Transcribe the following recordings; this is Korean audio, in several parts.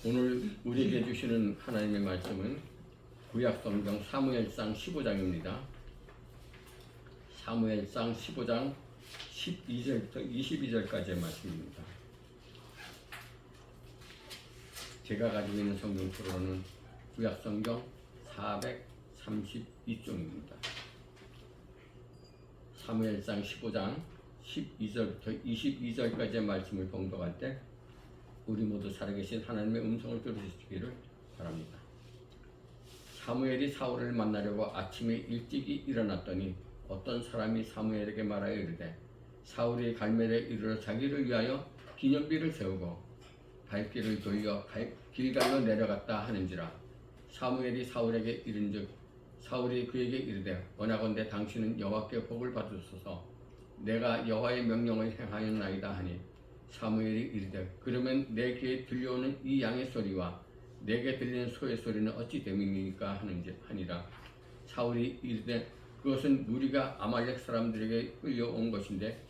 오늘 우리에게 주시는 하나님의 말씀은 구약성경 사무엘상 15장입니다. 사무엘상 15장 12절부터 22절까지의 말씀입니다. 제가 가지고 있는 성경 프로는 구약성경 432쪽입니다. 사무엘상 15장 12절부터 22절까지의 말씀을 봉독할 때 우리 모두 살아계신 하나님의 음성을 들으시기를 바랍니다. 사무엘이 사울을 만나려고 아침에 일찍이 일어났더니 어떤 사람이 사무엘에게 말하여 이르되 사울이 갈멜에 이르러 자기를 위하여 기념비를 세우고 발길을 돌려 길갈로 내려갔다 하는지라. 사무엘이 사울에게 이른즉 사울이 그에게 이르되 원하건대 당신은 여호와께 복을 받으소서. 내가 여호와의 명령을 행하였나이다 하니 사무엘이 이르되 그러면 내 귀에 들려오는 이 양의 소리와 내게 들리는 소의 소리는 어찌 됨이니까 하니라. 사울이 이르되 그것은 무리가 아말렉 사람들에게 끌려온 것인데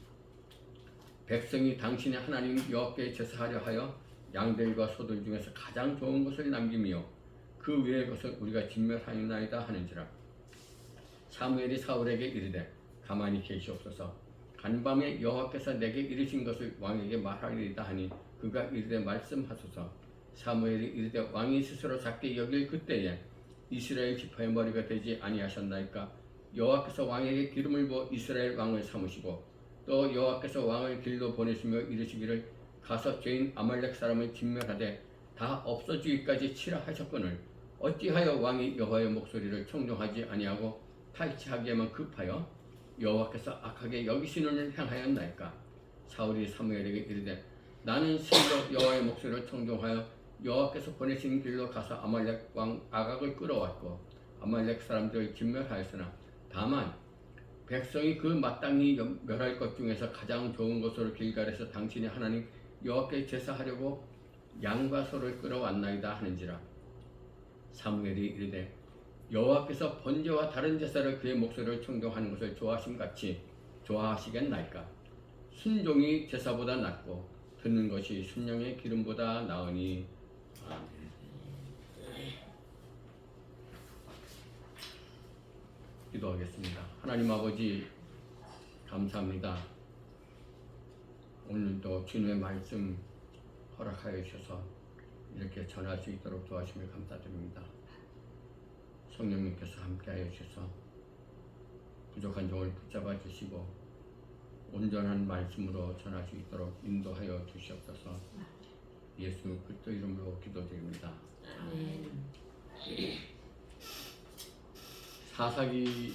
백성이 당신의 하나님 여호와께 제사하려 하여 양들과 소들 중에서 가장 좋은 것을 남기며 그 외의 것을 우리가 진멸하였나이다 하는지라. 사무엘이 사울에게 이르되 가만히 계시옵소서. 간밤에 여호와께서 내게 이르신 것을 왕에게 말하리이다 하니 그가 이르되 말씀하소서. 사무엘이 이르되 왕이 스스로 작게 여길 그때에 이스라엘 지파의 머리가 되지 아니하셨나이까. 여호와께서 왕에게 기름을 부어 이스라엘 왕을 삼으시고 또 여호와께서 왕을 길로 보내시며 이르시기를 가서 죄인 아말렉 사람을 진멸하되 다 없어지기까지 치라 하셨거늘 어찌하여 왕이 여호와의 목소리를 청종하지 아니하고 탈취하기에만 급하여 여호와께서 악하게 여기시는을 향하였나이까. 사울이 사무엘에게 이르되 나는 실로 여호와의 목소리를 청종하여 여호와께서 보내신 길로 가서 아말렉 왕 아각을 끌어왔고 아말렉 사람들을 진멸하였으나 다만 백성이 그 마땅히 멸할 것 중에서 가장 좋은 것으로 길갈에서 당신의 하나님 여호와께 제사하려고 양과 소를 끌어왔나이다 하는지라. 사무엘이 이르되 여호와께서 번제와 다른 제사를 그의 목소리를 청종하는 것을 좋아하심같이 좋아하시겠나이까. 순종이 제사보다 낫고 듣는 것이 순양의 기름보다 나으니. 아멘. 기도하겠습니다. 하나님 아버지 감사합니다. 오늘도 주님의 말씀 허락하여 주셔서 이렇게 전할 수 있도록 도와주시며 감사드립니다. 성령님께서 함께하여 주셔서 부족한 종을 붙잡아 주시고 온전한 말씀으로 전할 수 있도록 인도하여 주시옵소서. 예수 그리스도 이름으로 기도드립니다. 사사기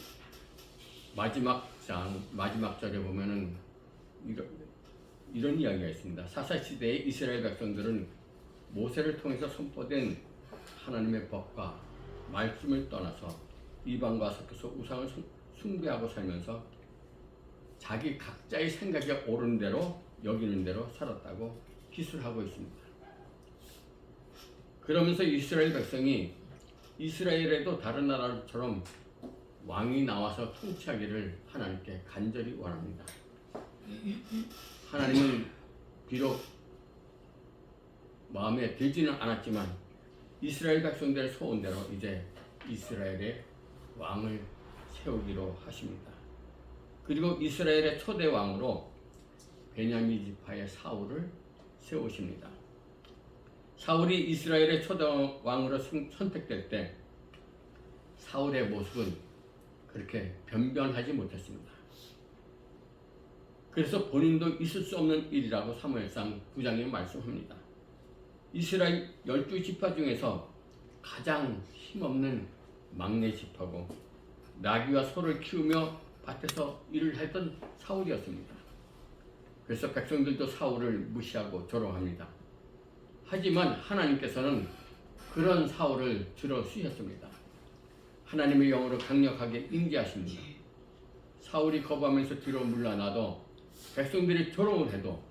마지막 절에 보면은 이런 이야기가 있습니다. 사사 시대의 이스라엘 백성들은 모세를 통해서 선포된 하나님의 법과 말씀을 떠나서 이방과 섞여서 우상을 숭배하고 살면서 자기 각자의 생각에 옳은 대로 여기는 대로 살았다고 기술하고 있습니다. 그러면서 이스라엘 백성이 이스라엘에도 다른 나라처럼 왕이 나와서 통치하기를 하나님께 간절히 원합니다. 하나님은 비록 마음에 들지는 않았지만 이스라엘 백성들의 소원대로 이제 이스라엘의 왕을 세우기로 하십니다. 그리고 이스라엘의 초대 왕으로 베냐민 지파의 사울을 세우십니다. 사울이 이스라엘의 초대 왕으로 선택될 때 사울의 모습은 그렇게 변변하지 못했습니다. 그래서 본인도 있을 수 없는 일이라고 사무엘상 9장에 말씀합니다. 이스라엘 12지파 중에서 가장 힘없는 막내 지파고 나귀와 소를 키우며 밭에서 일을 했던 사울이었습니다. 그래서 백성들도 사울을 무시하고 조롱합니다. 하지만 하나님께서는 그런 사울을 들어주셨습니다. 하나님의 영으로 강력하게 임재하십니다. 사울이 거부하면서 뒤로 물러나도 백성들이 조롱을 해도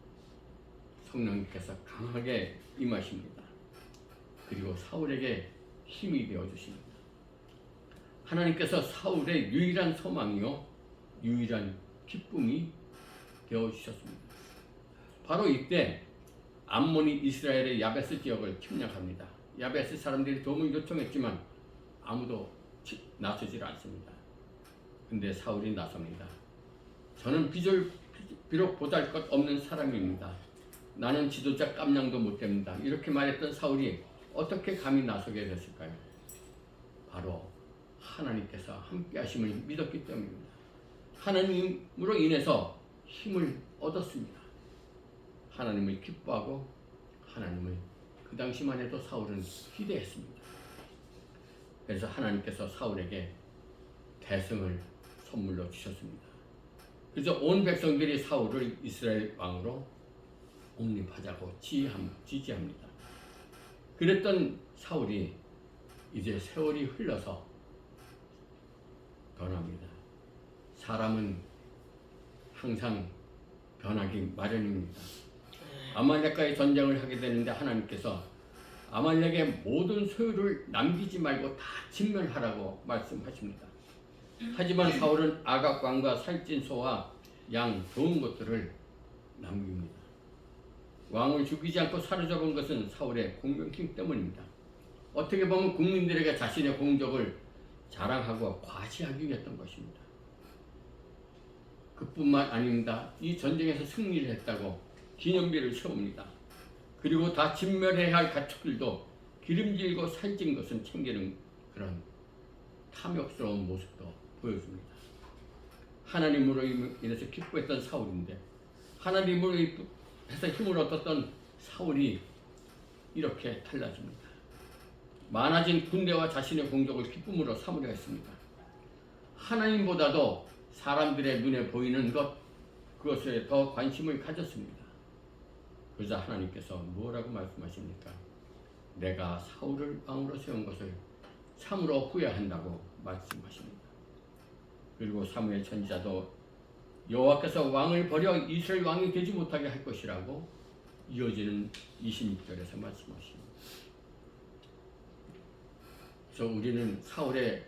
성령님께서 강하게 임하십니다. 그리고 사울에게 힘이 되어주십니다. 하나님께서 사울의 유일한 소망이요 유일한 기쁨이 되어주셨습니다. 바로 이때 암몬이 이스라엘의 야베스 지역을 침략합니다. 야베스 사람들이 도움을 요청했지만 아무도 나서질 않습니다. 근데 사울이 나섭니다. 저는 비록 보잘것없는 사람입니다. 나는 지도자 깜냥도 못 됩니다. 이렇게 말했던 사울이 어떻게 감히 나서게 됐을까요? 바로 하나님께서 함께 하심을 믿었기 때문입니다. 하나님으로 인해서 힘을 얻었습니다. 하나님을 기뻐하고 하나님을 그 당시만 해도 사울은 기대했습니다. 그래서 하나님께서 사울에게 대승을 선물로 주셨습니다. 그래서 온 백성들이 사울을 이스라엘 왕으로 옹립하자고 지지합니다. 그랬던 사울이 이제 세월이 흘러서 변합니다. 사람은 항상 변하기 마련입니다. 아말렉과의 전쟁을 하게 되는데 하나님께서 아말렉의 모든 소유를 남기지 말고 다 진멸하라고 말씀하십니다. 하지만 사울은 아각 왕과 살찐 소와 양 좋은 것들을 남깁니다. 왕을 죽이지 않고 사로잡은 것은 사울의 공명심 때문입니다. 어떻게 보면 국민들에게 자신의 공적을 자랑하고 과시하기 위했던 것입니다. 그뿐만 아닙니다. 이 전쟁에서 승리를 했다고 기념비를 세웁니다. 그리고 다 진멸해야 할 가축들도 기름질고 살찐 것은 챙기는 그런 탐욕스러운 모습도 보여줍니다. 하나님으로 인해서 기뻐했던 사울인데 하나님으로 해서 힘을 얻었던 사울이 이렇게 달라집니다. 많아진 군대와 자신의 공적을 기쁨으로 삼으려 했습니다. 하나님보다도 사람들의 눈에 보이는 그것에 더 관심을 가졌습니다. 그러자 하나님께서 뭐라고 말씀하십니까? 내가 사울을 왕으로 세운 것을 참으로 후회한다고 말씀하십니다. 그리고 사무엘 선지자도 여호와께서 왕을 버려 이스라엘 왕이 되지 못하게 할 것이라고 이어지는 26절에서 말씀하십니다. 그래서 우리는 사울의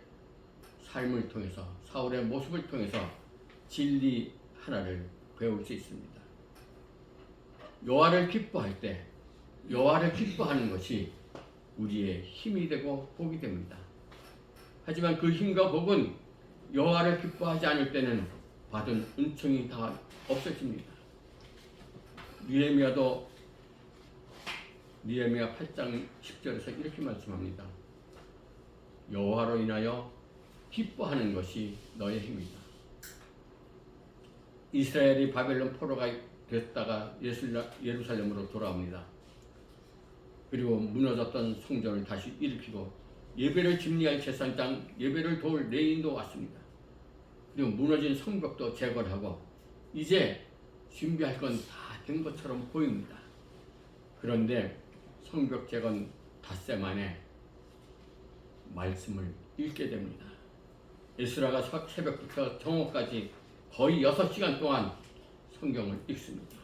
삶을 통해서 사울의 모습을 통해서 진리 하나를 배울 수 있습니다. 여호와를 기뻐할 때 여호와를 기뻐하는 것이 우리의 힘이 되고 복이 됩니다. 하지만 그 힘과 복은 여호와를 기뻐하지 않을 때는 받은 은총이 다 없어집니다. 느헤미야 8장 10절에서 이렇게 말씀합니다. 여호와로 인하여 기뻐하는 것이 너의 힘이다. 이스라엘이 바벨론 포로가 됐다가 예루살렘으로 돌아옵니다. 그리고 무너졌던 성전을 다시 일으키고 예배를 집리할 제사장, 예배를 도울 레인도 왔습니다. 그리고 무너진 성벽도 재건을 하고 이제 준비할 건 다 된 것처럼 보입니다. 그런데 성벽 재건 닷새 만에 말씀을 읽게 됩니다. 에스라가 새벽부터 정오까지 거의 6시간 동안 성경을 읽습니다.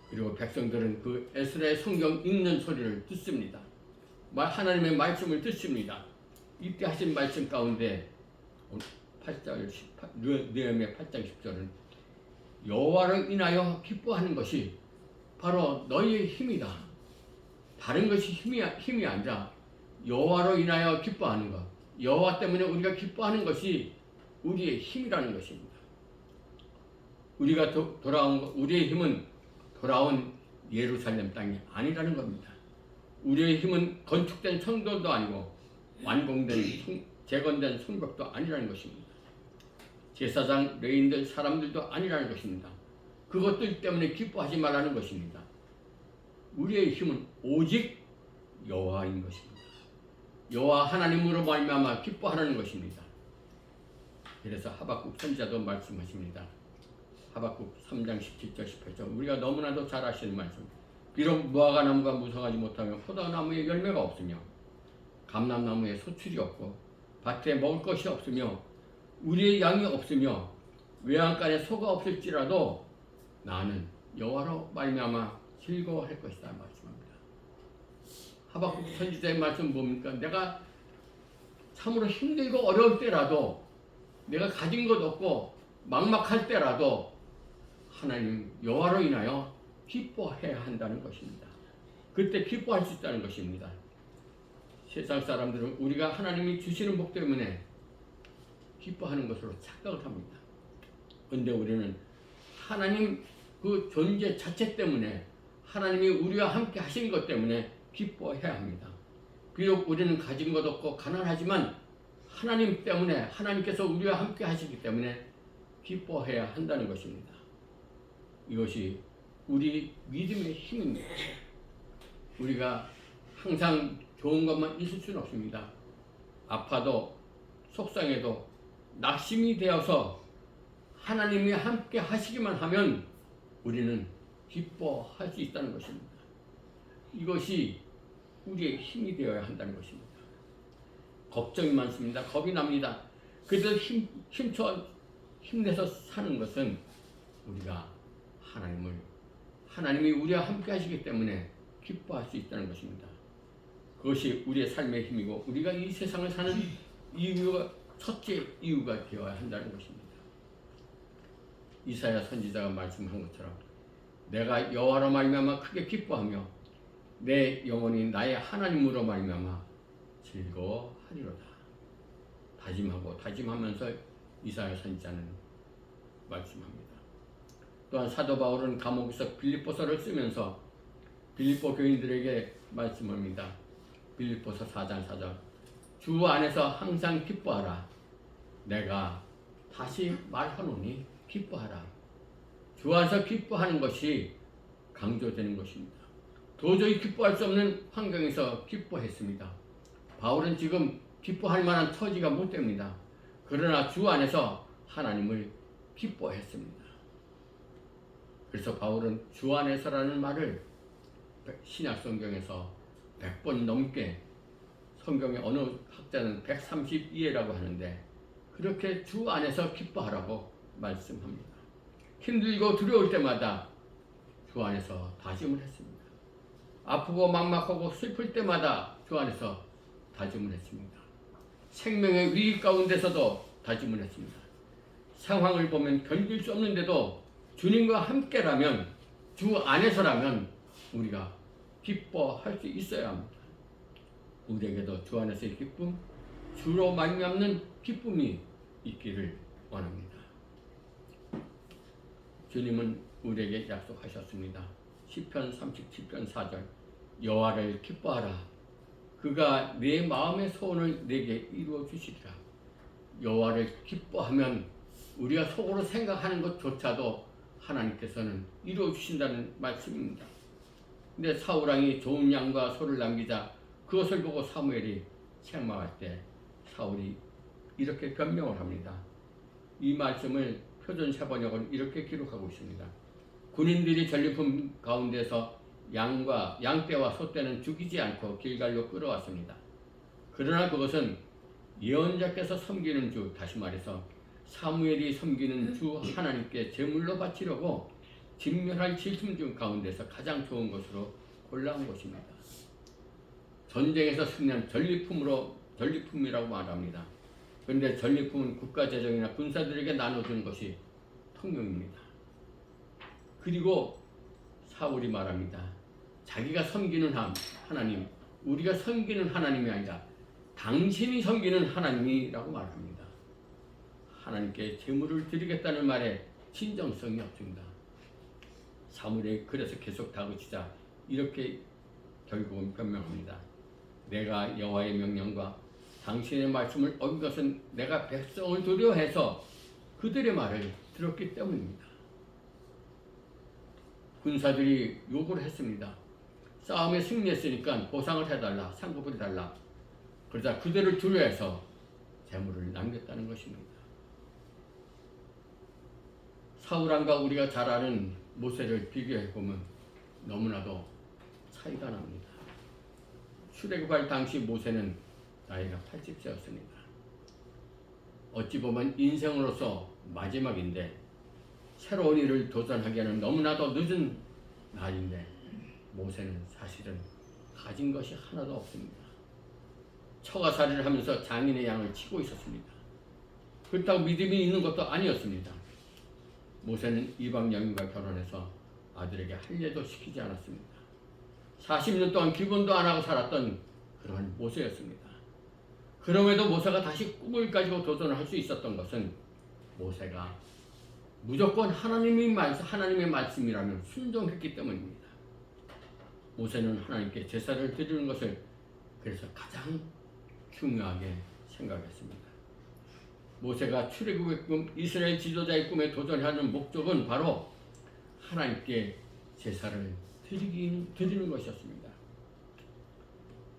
그리고 백성들은 그 에스라의 성경 읽는 소리를 듣습니다. 하나님의 말씀을 듣습니다. 이때 하신 말씀 가운데 느헤미야 8장 10절은 여호와를 인하여 기뻐하는 것이 바로 너희의 힘이다. 다른 것이 힘이 아니라 여호와로 인하여 기뻐하는 것, 여호와 때문에 우리가 기뻐하는 것이 우리의 힘이라는 것입니다. 우리가 우리의 힘은 돌아온 예루살렘 땅이 아니라는 겁니다. 우리의 힘은 건축된 성전도 아니고 완공된 재건된 성벽도 아니라는 것입니다. 제사장, 레인들, 사람들도 아니라는 것입니다. 그것들 때문에 기뻐하지 말라는 것입니다. 우리의 힘은 오직 여호와인 것입니다. 여호와 하나님으로 말미암아 기뻐하라는 것입니다. 그래서 하박국 선지자도 말씀하십니다. 하박국 3장 17절 18절 우리가 너무나도 잘 아시는 말씀. 비록 무화과나무가 무성하지 못하며 포도나무에 열매가 없으며 감람나무에 소출이 없고 밭에 먹을 것이 없으며 우리의 양이 없으며 외양간에 소가 없을지라도 나는 여호와로 말미암아 즐거워할 것이다 말씀합니다. 하박국 선지자의 말씀 뭡니까? 내가 참으로 힘들고 어려울 때라도 내가 가진 것 없고 막막할 때라도 하나님 여호와로 인하여 기뻐해야 한다는 것입니다. 그때 기뻐할 수 있다는 것입니다. 세상 사람들은 우리가 하나님이 주시는 복 때문에 기뻐하는 것으로 착각을 합니다. 그런데 우리는 하나님 그 존재 자체 때문에 하나님이 우리와 함께 하신 것 때문에 기뻐해야 합니다. 비록 우리는 가진 것 없고 가난하지만 하나님 때문에 하나님께서 우리와 함께 하시기 때문에 기뻐해야 한다는 것입니다. 이것이 우리 믿음의 힘입니다. 우리가 항상 좋은 것만 있을 수는 없습니다. 아파도 속상해도 낙심이 되어서 하나님이 함께 하시기만 하면 우리는 기뻐할 수 있다는 것입니다. 이것이 우리의 힘이 되어야 한다는 것입니다. 걱정이 많습니다. 겁이 납니다. 그래도 힘내서 사는 것은 우리가 하나님이 우리와 함께 하시기 때문에 기뻐할 수 있다는 것입니다. 그것이 우리의 삶의 힘이고 우리가 이 세상을 사는 첫째 이유가 되어야 한다는 것입니다. 이사야 선지자가 말씀한 것처럼 내가 여호와로 말미암아 크게 기뻐하며 내 영혼이 나의 하나님으로 말미암아 즐거워하리로다. 다짐하면서 이사야 선지자는 말씀합니다. 또한 사도 바울은 감옥에서 빌립보서를 쓰면서 빌립보 교인들에게 말씀합니다. 빌립보서 4장 4절 주 안에서 항상 기뻐하라. 내가 다시 말하노니 기뻐하라. 주 안에서 기뻐하는 것이 강조되는 것입니다. 도저히 기뻐할 수 없는 환경에서 기뻐했습니다. 바울은 지금 기뻐할 만한 처지가 못 됩니다. 그러나 주 안에서 하나님을 기뻐했습니다. 그래서 바울은 주 안에서라는 말을 신약 성경에서 100번 넘게, 성경의 어느 학자는 132회라고 하는데 그렇게 주 안에서 기뻐하라고 말씀합니다. 힘들고 두려울 때마다 주 안에서 다짐을 했습니다. 아프고 막막하고 슬플 때마다 주 안에서 다짐을 했습니다. 생명의 위기 가운데서도 다짐을 했습니다. 상황을 보면 견딜 수 없는데도 주님과 함께라면, 주 안에서라면 우리가 기뻐할 수 있어야 합니다. 우리에게도 주 안에서의 기쁨, 주로 말미암는 기쁨이 있기를 원합니다. 주님은 우리에게 약속하셨습니다. 시편 37편 4절 여호와를 기뻐하라. 그가 내 마음의 소원을 내게 이루어 주시리라. 여호와를 기뻐하면 우리가 속으로 생각하는 것조차도 하나님께서는 이루어 주신다는 말씀입니다. 근데 사울왕이 좋은 양과 소를 남기자 그것을 보고 사무엘이 책망할 때 사울이 이렇게 변명을 합니다. 이 말씀을 표준세번역은 이렇게 기록하고 있습니다. 군인들이 전리품 가운데서 양떼와 소떼는 죽이지 않고 길갈로 끌어왔습니다. 그러나 그것은 예언자께서 섬기는 주, 다시 말해서 사무엘이 섬기는 주 하나님께 제물로 바치려고 진멸할 질품 가운데서 가장 좋은 것으로 골라온 것입니다. 전쟁에서 승리한 전리품이라고 말합니다. 그런데 전리품은 국가재정이나 군사들에게 나눠주는 것이 통용입니다. 그리고 사울이 말합니다. 자기가 섬기는 하나님, 우리가 섬기는 하나님이 아니라 당신이 섬기는 하나님이라고 말합니다. 하나님께 제물을 드리겠다는 말에 진정성이 없습니다. 사무엘이 그래서 계속 다그치자 이렇게 결국은 변명합니다. 내가 여호와의 명령과 당신의 말씀을 어긴 것은 내가 백성을 두려워해서 그들의 말을 들었기 때문입니다. 군사들이 요구를 했습니다. 싸움에 승리했으니까 보상을 해달라, 상급을 해달라. 그러자 그들을 두려워해서 재물을 남겼다는 것입니다. 사울왕과 우리가 잘 아는 모세를 비교해보면 너무나도 차이가 납니다. 출애굽할 당시 모세는 나이가 80세였습니다. 어찌 보면 인생으로서 마지막인데 새로운 일을 도전하기에는 너무나도 늦은 나이인데 모세는 사실은 가진 것이 하나도 없습니다. 처가살이를 하면서 장인의 양을 치고 있었습니다. 그렇다고 믿음이 있는 것도 아니었습니다. 모세는 이방 여인과 결혼해서 아들에게 할 일도 시키지 않았습니다. 40년 동안 기본도 안 하고 살았던 그런 모세였습니다. 그럼에도 모세가 다시 꿈을 가지고 도전을 할 수 있었던 것은 모세가 무조건 하나님의 말씀이라면 순종했기 때문입니다. 모세는 하나님께 제사를 드리는 것을 그래서 가장 중요하게 생각했습니다. 모세가 출애굽의 꿈, 이스라엘 지도자의 꿈에 도전하는 목적은 바로 하나님께 제사를 드리는 것이었습니다.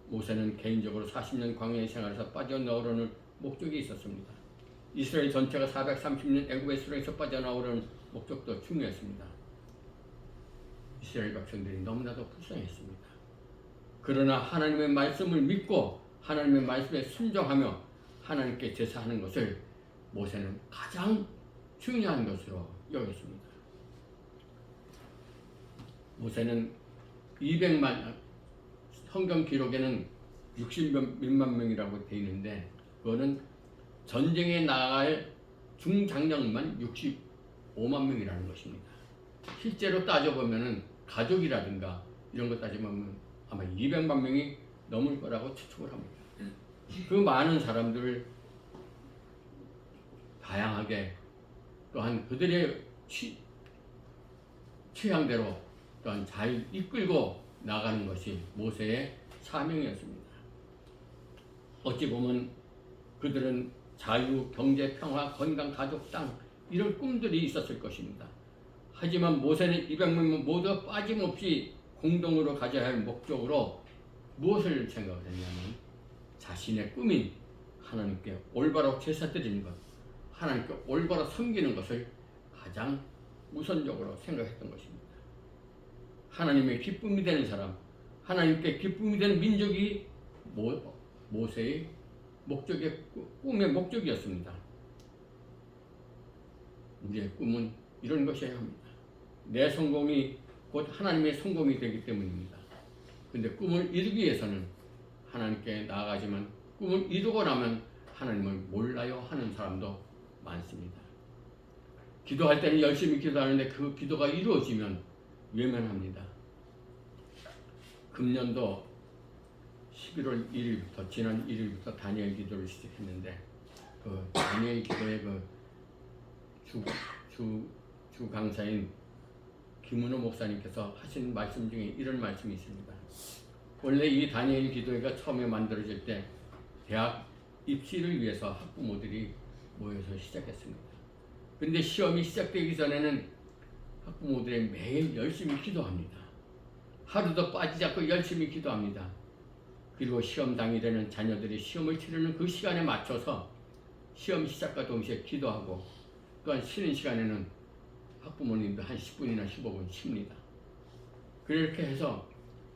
모세는 개인적으로 40년 광야의 생활에서 빠져나오려는 목적이 있었습니다. 이스라엘 전체가 430년 애굽의 수령에서 빠져나오려는 목적도 중요했습니다. 이스라엘 백성들이 너무나도 불쌍했습니다. 그러나 하나님의 말씀을 믿고 하나님의 말씀에 순종하며 하나님께 제사하는 것을 모세는 가장 중요한 것으로 여겼습니다. 모세는 200만, 성경 기록에는 60몇만 명이라고 되어 있는데 그거는 전쟁에 나갈 중장령만 65만 명이라는 것입니다. 실제로 따져보면 가족이라든가 이런 거 따지면 아마 200만 명이 넘을 거라고 추측을 합니다. 그 많은 사람들을 다양하게 또한 그들의 취향대로 또한 잘 이끌고 나가는 것이 모세의 사명이었습니다. 어찌 보면 그들은 자유, 경제, 평화, 건강, 가족, 땅 이런 꿈들이 있었을 것입니다. 하지만 모세는 200명 모두 빠짐없이 공동으로 가져야 할 목적으로 무엇을 생각을 했냐면 자신의 꿈인 하나님께 올바로 제사 드리는 것, 하나님께 올바로 섬기는 것을 가장 우선적으로 생각했던 것입니다. 하나님의 기쁨이 되는 사람, 하나님께 기쁨이 되는 민족이 모세의 꿈의 목적이었습니다. 우리의 꿈은 이런 것이어야 합니다. 내 성공이 곧 하나님의 성공이 되기 때문입니다. 근데 꿈을 이루기 위해서는 하나님께 나아가지만 꿈을 이루고 나면 하나님을 몰라요 하는 사람도 많습니다. 기도할 때는 열심히 기도하는데 그 기도가 이루어지면 외면합니다. 금년도 11월 1일부터 지난 1일부터 다니엘 기도를 시작했는데 그 다니엘 기도의 그 주 강사인 김은호 목사님께서 하신 말씀 중에 이런 말씀이 있습니다. 원래 이 다니엘 기도회가 처음에 만들어질 때 대학 입시를 위해서 학부모들이 모여서 시작했습니다. 그런데 시험이 시작되기 전에는 학부모들이 매일 열심히 기도합니다. 하루도 빠지지 않고 열심히 기도합니다. 그리고 시험 당일에는 자녀들이 시험을 치르는 그 시간에 맞춰서 시험 시작과 동시에 기도하고 또한 쉬는 시간에는 학부모님도 한 10분이나 15분 쉽니다. 그렇게 해서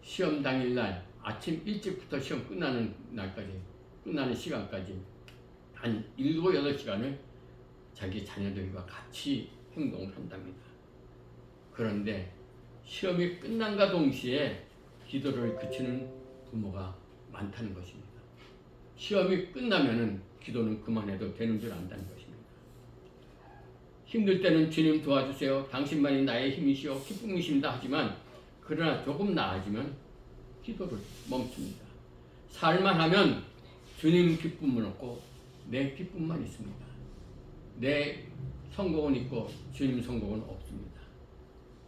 시험 당일날 아침 일찍부터 시험 끝나는 시간까지 한 7, 8시간을 자기 자녀들과 같이 행동을 한답니다. 그런데 시험이 끝난과 동시에 기도를 그치는 부모가 많다는 것입니다. 시험이 끝나면은 기도는 그만해도 되는 줄 안다는 것입니다. 힘들 때는 주님 도와주세요. 당신만이 나의 힘이시오. 기쁨이십니다. 하지만 그러나 조금 나아지면 기도를 멈춥니다. 살만하면 주님 기쁨은 없고 내 기쁨만 있습니다. 내 성공은 있고 주님 성공은 없습니다.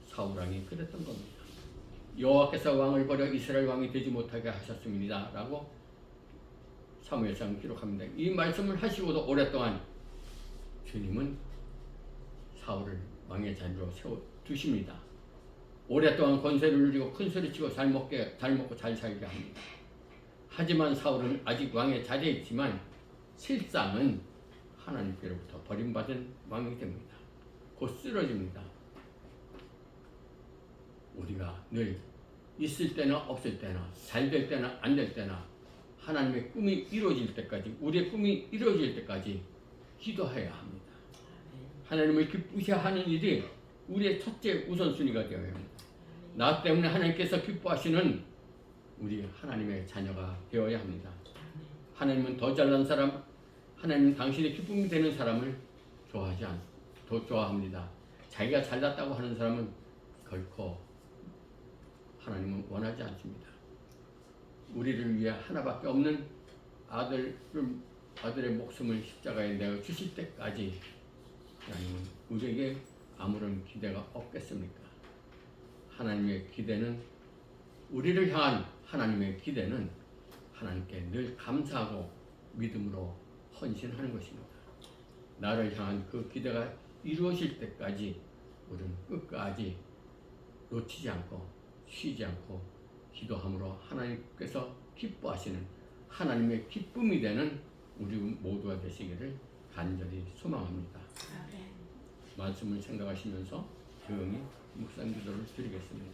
사울왕이 그랬던 겁니다. 여호와께서 왕을 버려 이스라엘 왕이 되지 못하게 하셨습니다. 라고 사무엘상 기록합니다. 이 말씀을 하시고도 오랫동안 주님은 사울을 왕의 자리로 세워두십니다. 오랫동안 권세를 누리고 큰소리치고 잘 먹고 잘 살게 합니다. 하지만 사울은 아직 왕의 자리에 있지만 실상은 하나님께로부터 버림받은 왕이 됩니다. 곧 쓰러집니다. 우리가 늘 있을 때나 없을 때나 잘 될 때나 안 될 때나 하나님의 꿈이 이루어질 때까지 우리의 꿈이 이루어질 때까지 기도해야 합니다. 하나님을 기쁘게 하는 일이 우리의 첫째 우선순위가 되어야 합니다. 나 때문에 하나님께서 기뻐하시는 우리 하나님의 자녀가 되어야 합니다. 하나님은 더 잘난 사람, 하나님은 당신의 기쁨이 되는 사람을 좋아합니다. 자기가 잘났다고 하는 사람은 결코 하나님은 원하지 않습니다. 우리를 위해 하나밖에 없는 아들의 목숨을 십자가에 내어 주실 때까지 하나님은 우리에게 아무런 기대가 없겠습니까? 하나님의 기대는, 우리를 향한 하나님의 기대는 하나님께 늘 감사하고 믿음으로 헌신하는 것입니다. 나를 향한 그 기대가 이루어질 때까지 우리는 끝까지 놓치지 않고 쉬지 않고 기도함으로 하나님께서 기뻐하시는 하나님의 기쁨이 되는 우리 모두가 되시기를 간절히 소망합니다. 말씀을 생각하시면서 조용히 묵상 기도를 드리겠습니다.